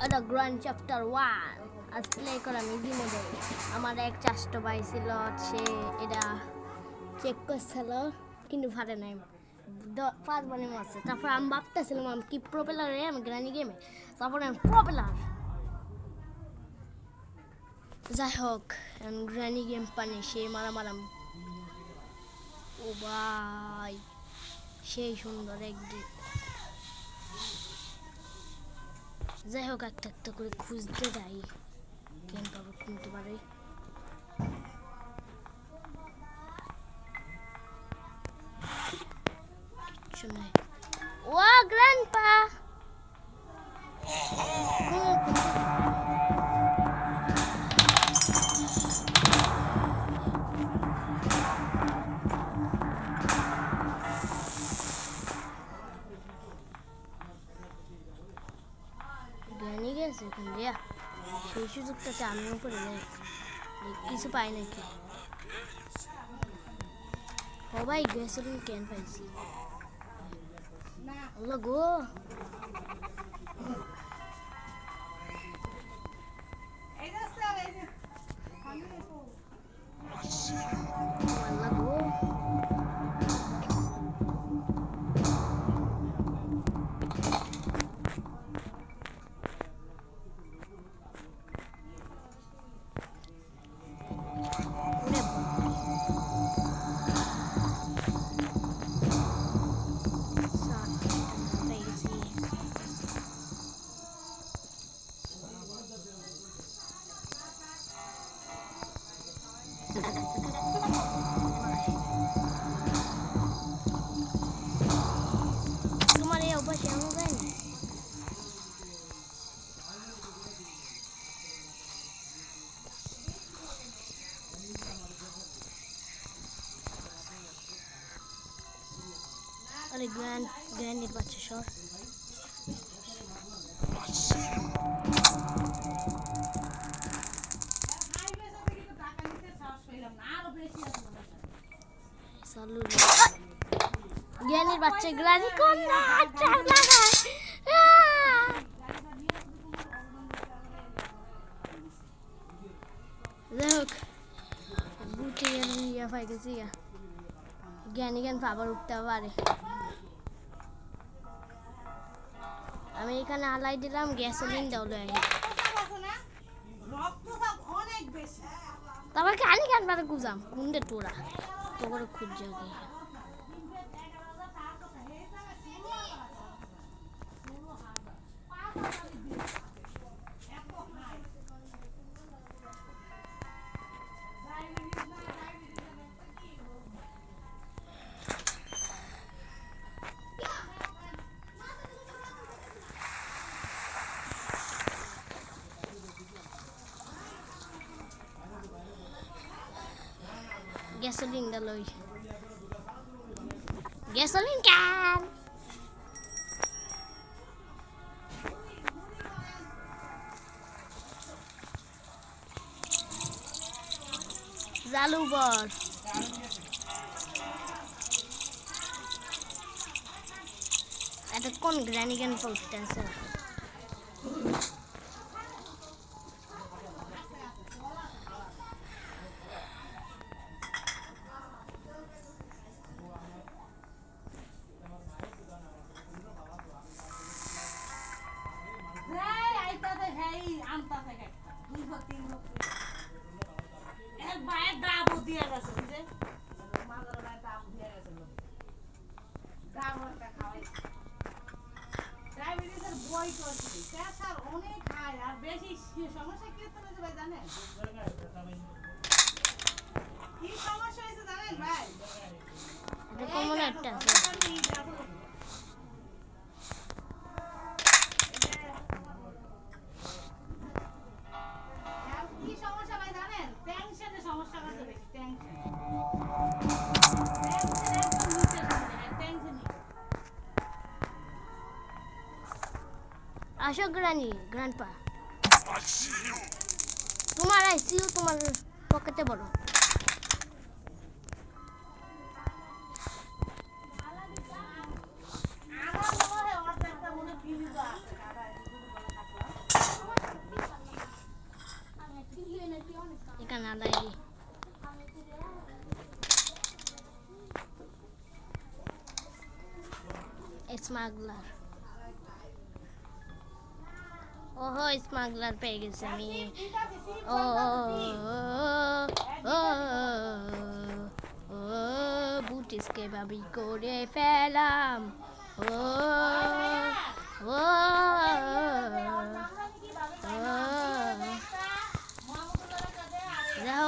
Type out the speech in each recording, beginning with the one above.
এটা grand chapter 1 আজ play করা ইজি মোডে। আমার এক চাষ্ট ভাই ছিল, সে এটা চেক করছিল কিন্তু পারে নাই। 5 বার আছে। তারপর আমি ভাবতেছিলাম আমি কি প্রপেলারে আমি গ্রানি গেমে, তারপরে আমি প্রপেলার। যাই হোক, গ্রানি গেম পানি সে মারামারাম। ও ভাই সেই সুন্দর একদিন। যাই হোক, একটা একটা করে খুঁজতে যাই, গেম পাবো খুঁজতে পারে। কিছু নাই। ও গ্র্যান্ডপা, গ্র্যানি গেছে এখান দিয়া। সেই সুযোগটাতে আমিও করে যাই, কিছু পাই নাকি। সবাই গেছিল কেন পাইছি আল্লাহ গো। আল্লাহ গো, তোমার এই অভ্যাস এমন যায় না। আরে গ্র্যান্ডের বাচ্চা সর। চালু জ্ঞানীর বাচ্চা গ্রানি কোন না ট্র্যাপ লাগায়। যাই হোক, বুটে ইয়া পাই গেছি। জ্ঞানী জ্ঞান আবার উঠতে পারে। আমি এখানে হালাই দিলাম, গ্যাসোলিন দাও লয়। তারপর কানি কান পারে গুজাম কুন্ডে টোরা তো করে খুঁজে গিয়ে। গ্যাসোলিন দা লই, গ্যাসোলিন ক্যান জালু বর। এটা কোন গ্রানি গান পোস্ট আছে? কমন একটা আছে। আসো গ্রানি গ্র্যান্ডপা, তোমার আইসিউ তোমার পকেটে বড়। স্মাগলার। ওহো স্মাগলার পেয়ে গেছি আমি। ও ও ও বুটিসকে ভাবি করে ফেলাম। ও ও যাই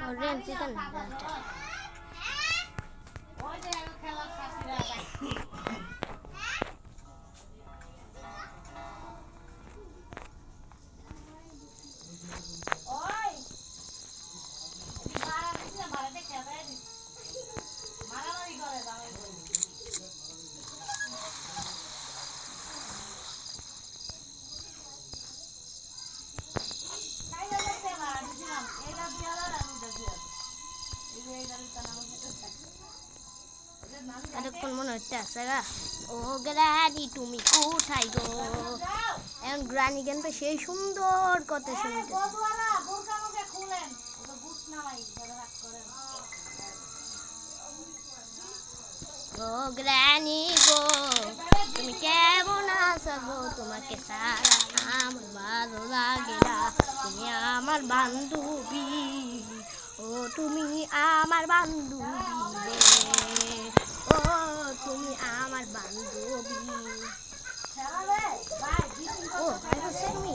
Orange chicken nugget. এতক্ষণ মনে হচ্ছে আছে গা। ও গ্রানি তুমি কোথায় গো? এখন গ্রানি গানটা সেই সুন্দর কথা শুনতে। ও গ্রানি গো তুমি কেমন আছো গো? তোমাকে সারা আমার ভালো লাগে না। তুমি আমার বান্ধবী, ও তুমি আমার বান্ধবী, ও তুমি আমার বান্ধবী। ও তুমি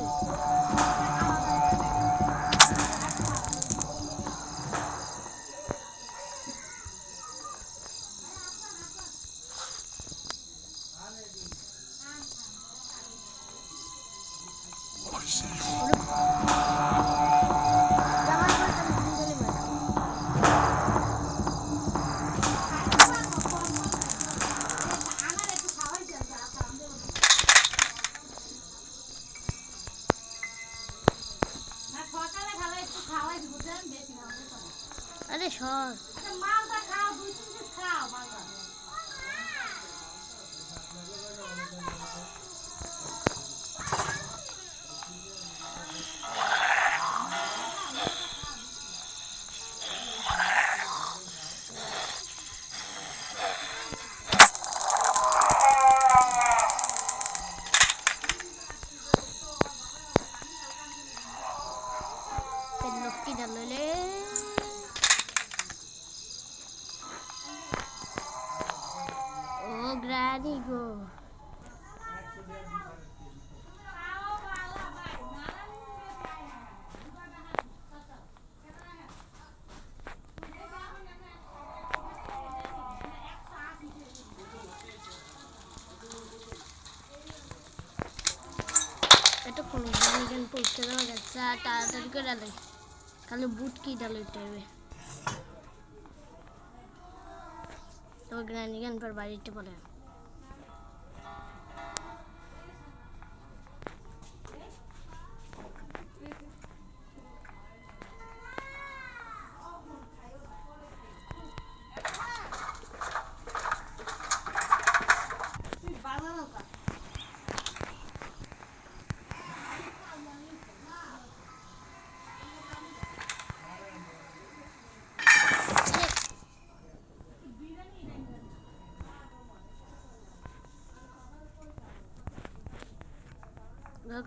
আরে সর লক্ষ্মী ডাললে ও গ্রানি গো এতক্ষণ গ্রানি গান পড়তে দেওয়া গেছে। তাড়াতাড়ি করে ডালে তাহলে বুট কি ডালে টাইবে তো গ্রানি গান পর বাড়িতে বলে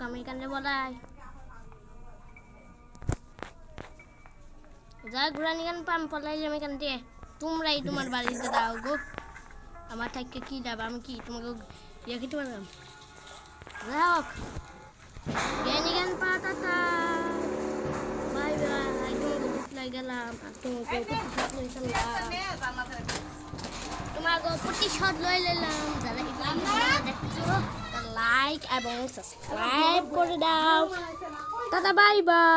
kami kan boleh যা ঘুরানি গান পাম পলাই আমি কান দিয়ে তোমরাই তোমার বাড়িতে দাও গো। আমার থেকে কি দাও? আমি কি তোমাকে ইয়ে খেতে পারলাম? যাও ঘুরানি গান পাতা বাই বাই। তোমাকে বুঝলাই গেলাম তোমাকে প্রতিশোধ লই নিলাম। যারা দেখছো লাইক এবং সাবস্ক্রাইব করে দাও। Tata bye bye.